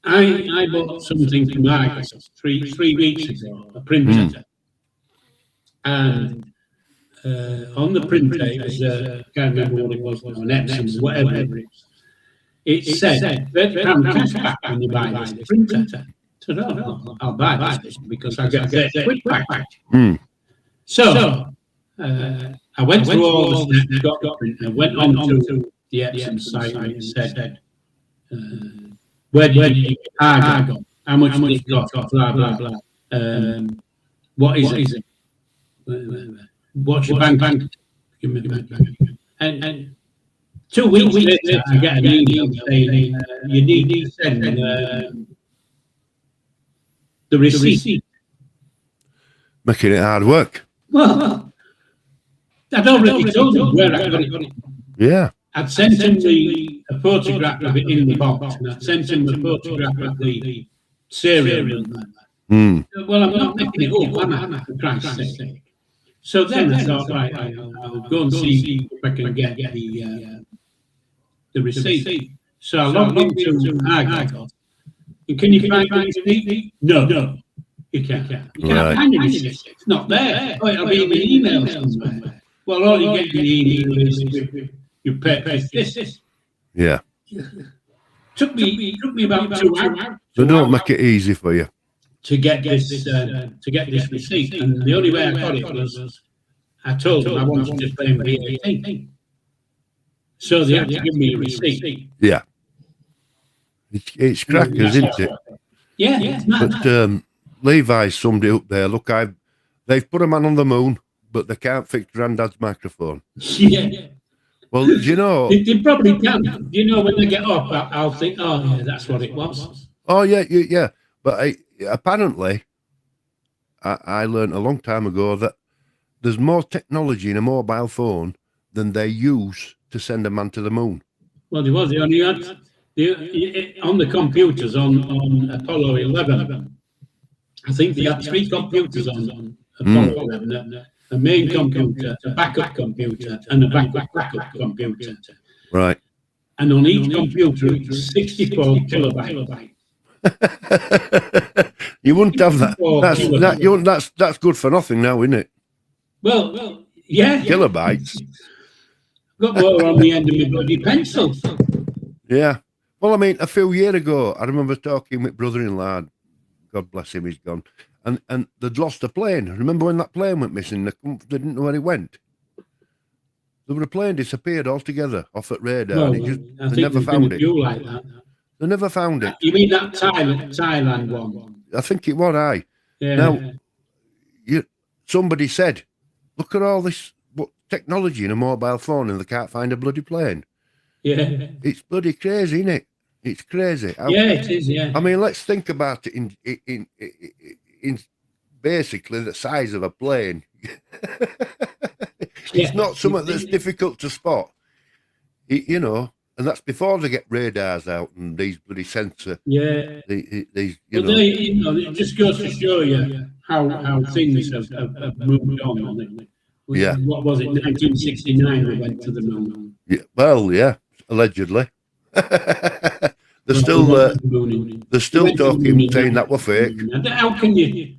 I bought something from Argos three weeks ago, a printer. And on the printer, it was, I can't remember what it was, an Epsom, whatever it was. It said, £30 cashback when you buy this printer. So, no, I'll buy this because I get a quick package. So, I went through all the steps, got the printer, went on to the Epsom site, and it said, where did you get Argo? How much did it cost? Blah, blah, blah. What is it? What's your bank? Give me the bank. And 2 weeks later, I get an email saying you need to send the receipt. Making it hard work. Well, I'd already told them where I got it. Yeah. I'd sent him a photograph of it in the box, and I'd sent him a photograph of the cereal. Well, I'm not making it up, am I, for Christ's sake? So then I thought, right, I'll go and see if I can get the receipt. So I logged into Argos. And can you find the receipt? No, you can't. You can't find the receipt. It's not there. Oh, it'll be in the email somewhere. Well, all you get in the email is you pay this. Yeah. Took me about 2 hours. So don't make it easy for you. To get this receipt, and the only way I got it was I told them I wanted to claim VAT. So they had to give me a receipt. Yeah. It's crackers, isn't it? Yeah, it's mad. But Levi's somebody up there. Look, they've put a man on the moon, but they can't fix Grandad's microphone. Yeah. Well, do you know? They probably can. You know, when they get up, I'll think, oh, yeah, that's what it was. Oh, yeah. But apparently, I learned a long time ago that there's more technology in a mobile phone than they use to send a man to the moon. Well, there was. They only had on the computers on Apollo 11. I think they had 3 computers on Apollo 11. A main computer, a backup computer, and a backup computer. Right. And on each computer, it was 64 kilobytes. You wouldn't have that. That's good for nothing now, isn't it? Well, yeah. Kilobytes. Got more on the end of my bloody pencil. Yeah. Well, I mean, a few years ago, I remember talking with brother-in-law. God bless him, he's gone. And they'd lost a plane. Remember when that plane went missing? They didn't know where it went. The plane disappeared altogether off at radar. Well, they never found it. Like that. They never found it. You mean that Thailand one? I think it was. Yeah. Now, somebody said, look at all this technology in a mobile phone and they can't find a bloody plane. Yeah. It's bloody crazy, isn't it? It's crazy. Yeah, it is, yeah. I mean, let's think about it in basically the size of a plane. It's not something that's difficult to spot, you know, and that's before they get radars out and these bloody sensor. Yeah. These, it just goes to show you how things have moved on. Yeah. What was it? 1969 we went to the moon. Yeah. Well, yeah, allegedly. they're still talking, saying that were fake. How can you,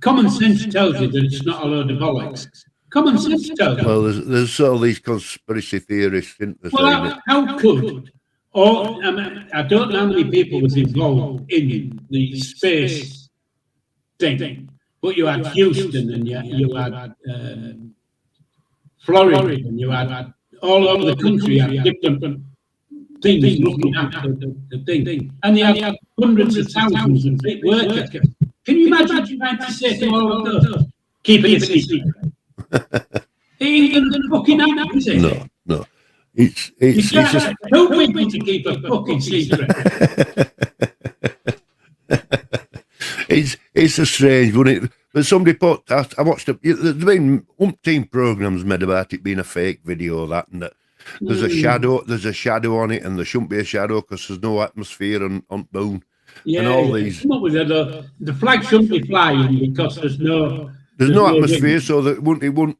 common sense tells you that it's not a load of bollocks. Common sense tells you. Well, there's all these conspiracy theorists, isn't there? Well, how could, I don't know how many people was involved in the space thing, but you had Houston and you had Florida and you had all over the country, you had different things looking at the thing. And you had hundreds of thousands of workers. Can you imagine trying to say to all of those, keep it a secret? It ain't going to fucking happen, is it? No. It's just too big to keep a fucking secret. It's a strange, wouldn't it? But somebody put, I watched there's been umpteen programs made about it being a fake video, that and that. There's a shadow on it, and there shouldn't be a shadow because there's no atmosphere on Boone. Yeah, and all these. Come up with the flag shouldn't be flying because there's no atmosphere, wind. so that it wouldn't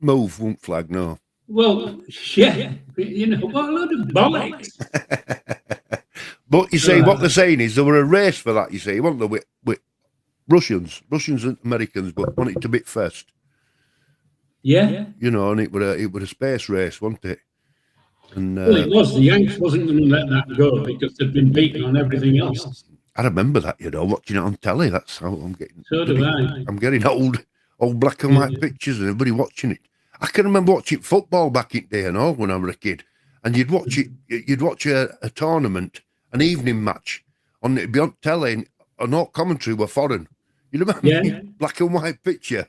move, won't flag, no. Well, yeah, what a load of bollocks. But you see, what they're saying is there were a race for that, you see, weren't there, with Russians and Americans, but wanted to bit first. Yeah. And it was a space race, wasn't it? And well, it was. The Yanks wasn't going to let that go because they'd been beaten on everything else. I remember that, watching it on telly. That's how I'm getting. So do I. I'm getting old black and white pictures and everybody watching it. I can remember watching football back in the day and all when I was a kid. And you'd watch it. You'd watch a tournament, an evening match, on it'd be on telly, and all commentary were foreign. You remember? Yeah. Black and white picture.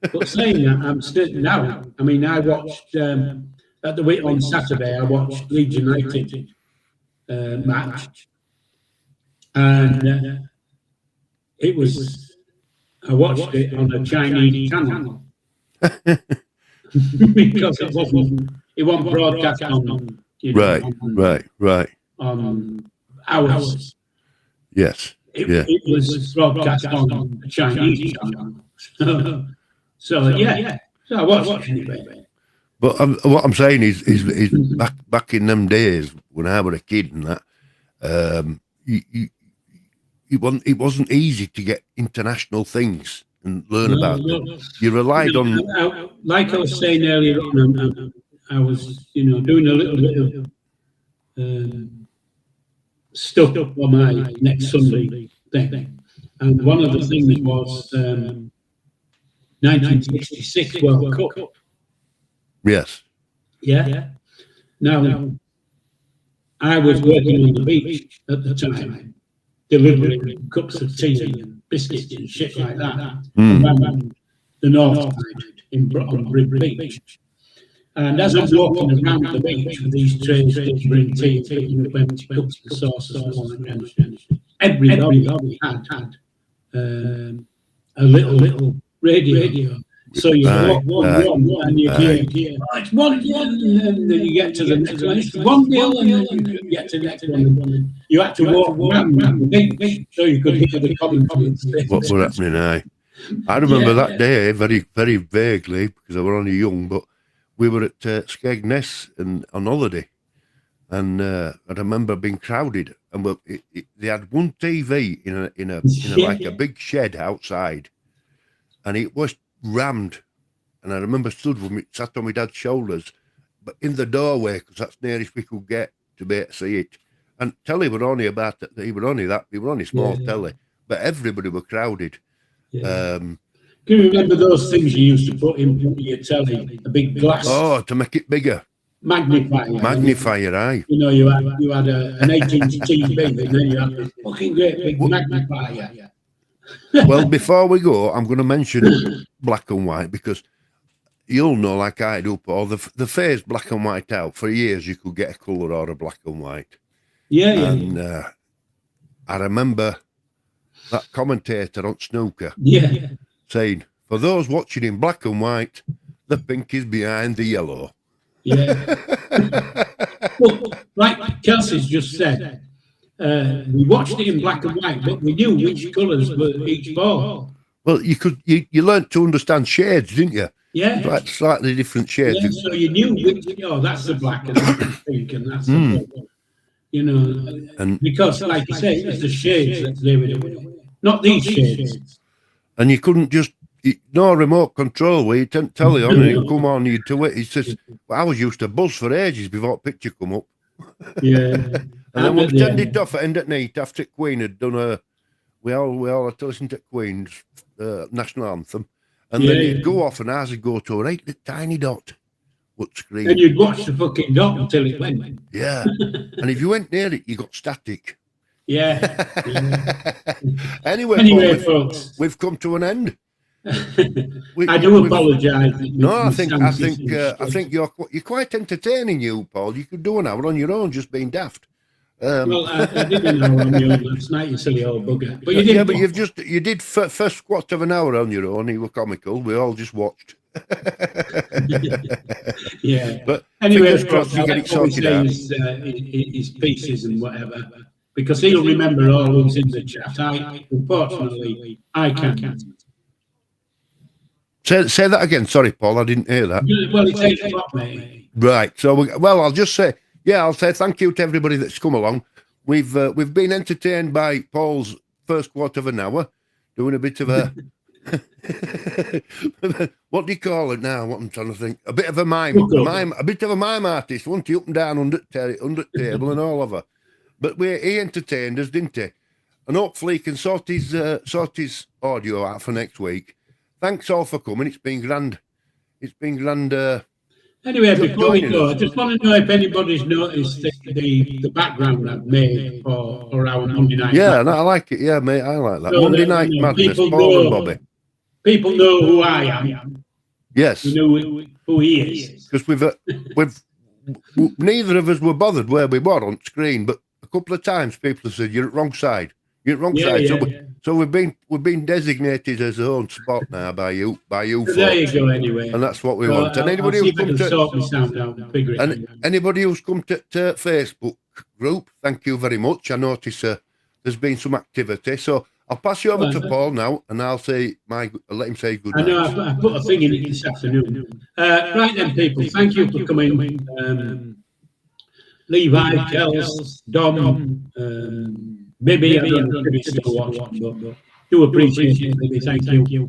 But saying that, I'm still now. I mean, I watched at the week on Saturday. I watched Leeds United match, and it was. I watched it on a Chinese channel because it wasn't broadcast on. Right. On ours. Yes. It was broadcast on a Chinese channel. So yeah. So I watched it anyway. But what I'm saying is back in them days when I was a kid and that, it wasn't easy to get international things and learn about them. You relied on, like I was saying earlier on, I was doing a little bit of stuff for my next Sunday thing, and one of the things was 1966 World Cup. Yes. Yeah. Now, I was working on the beach at the time, delivering cups of tea and biscuits and shit like that around the north side on Brig Beach. And as I'm walking around the beach with these trays delivering tea, picking up empty cups and saucers and all that kind of shit, everybody had a little radio. So you walk one, and you hear, it's 1-0, and then you get to the next one, it's 1-0, and then you get to the next one. You had to walk around the beach so you could hear the commentary. What was happening, I remember that day very, very vaguely, because I was only young, but we were at Skegness and on holiday, and I remember being crowded, and they had one TV in a like a big shed outside, and it was rammed, and I remember sat on my dad's shoulders, but in the doorway because that's the nearest we could get to be able to see it. And telly were only about that. They were only small telly, but everybody were crowded. Yeah. Can you remember those things you used to put in your telly? A big glass. Oh, to make it bigger. Magnifier, aye. You had an 8-inch TV, and then you had a fucking great big magnifier. Well, before we go, I'm going to mention black and white because you'll know, like I do, Paul, the phase black and white out. For years, you could get a colour or a black and white. Yeah. And I remember that commentator on snooker saying, for those watching in black and white, the pink is behind the yellow. Yeah. Well, like Kelsey's just said, we watched it in black and white, but we knew which colours were each ball. Well, you learnt to understand shades, didn't you? Yeah. Like slightly different shades. Yeah, so you knew which, that's the black and that's the pink and that's the purple. you know, And because, like you say, it's the shades that gave it away, not these shades. And you couldn't just, no remote control where you didn't tell you on and it come on you to it. It's just, I was used to buzz for ages before picture come up. Yeah. And then we turned it off at end at night after Queen had done we all had to listen to Queen's national anthem. And then it'd go off and ours would go to a right tiny dot. Would scream. And you'd watch the fucking dot until it went. Yeah. And if you went near it, you got static. Yeah. Anyway, Paul, folks, we've come to an end. I do apologise. No, I think you're quite entertaining, you Paul. You could do an hour on your own, just being daft. Well, I did an hour on my own last night, you silly old bugger. But you did. Yeah, but you did first squat of an hour on your own. You were comical. We all just watched. Yeah. But anyway, crossed, you get it sorted out. His pieces and whatever, because he'll remember all who's in the chat. Unfortunately, I can't. Say that again. Sorry, Paul, I didn't hear that. Well, it's 8 o'clock, mate. Right. So, I'll just say, I'll say thank you to everybody that's come along. We've been entertained by Paul's first quarter of an hour, doing a bit of a what do you call it now? What I'm trying to think. A bit of a mime, a bit of a mime artist, wasn't he? Up and down under the table and all over. But he entertained us, didn't he? And hopefully he can sort his audio out for next week. Thanks all for coming. It's been grand. Anyway, before we go, I just want to know if anybody's noticed the background I've made for our Monday night. Yeah, I like it. Yeah, mate, I like that. So Monday Night Madness, Paul and Bobby. People know who I am. Yes. You know who he is. Because we've neither of us were bothered where we were on screen, but a couple of times people have said, you're at wrong side. You're at wrong side. So we've been designated as our own spot now by you. So there you go. Anyway, and that's what we want. And anybody who's come anybody who's come to Facebook group, thank you very much. I notice there's been some activity, so I'll pass you over to Paul now, and I'll let him say good night. I know I put a thing in it this afternoon. Right then, people, thank you for coming. Levi, Kels, Dom. Maybe I don't know if it's still watching, but do appreciate it. Maybe thank you.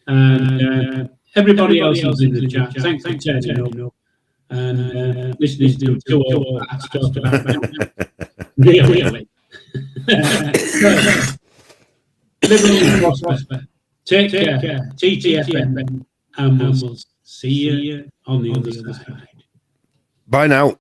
And everybody else who's in the chat, thanks for turning up and listening to two old hats talk about that. Really. Live and prosper. Take care. TTFN. And we'll see you on the other side. Bye now.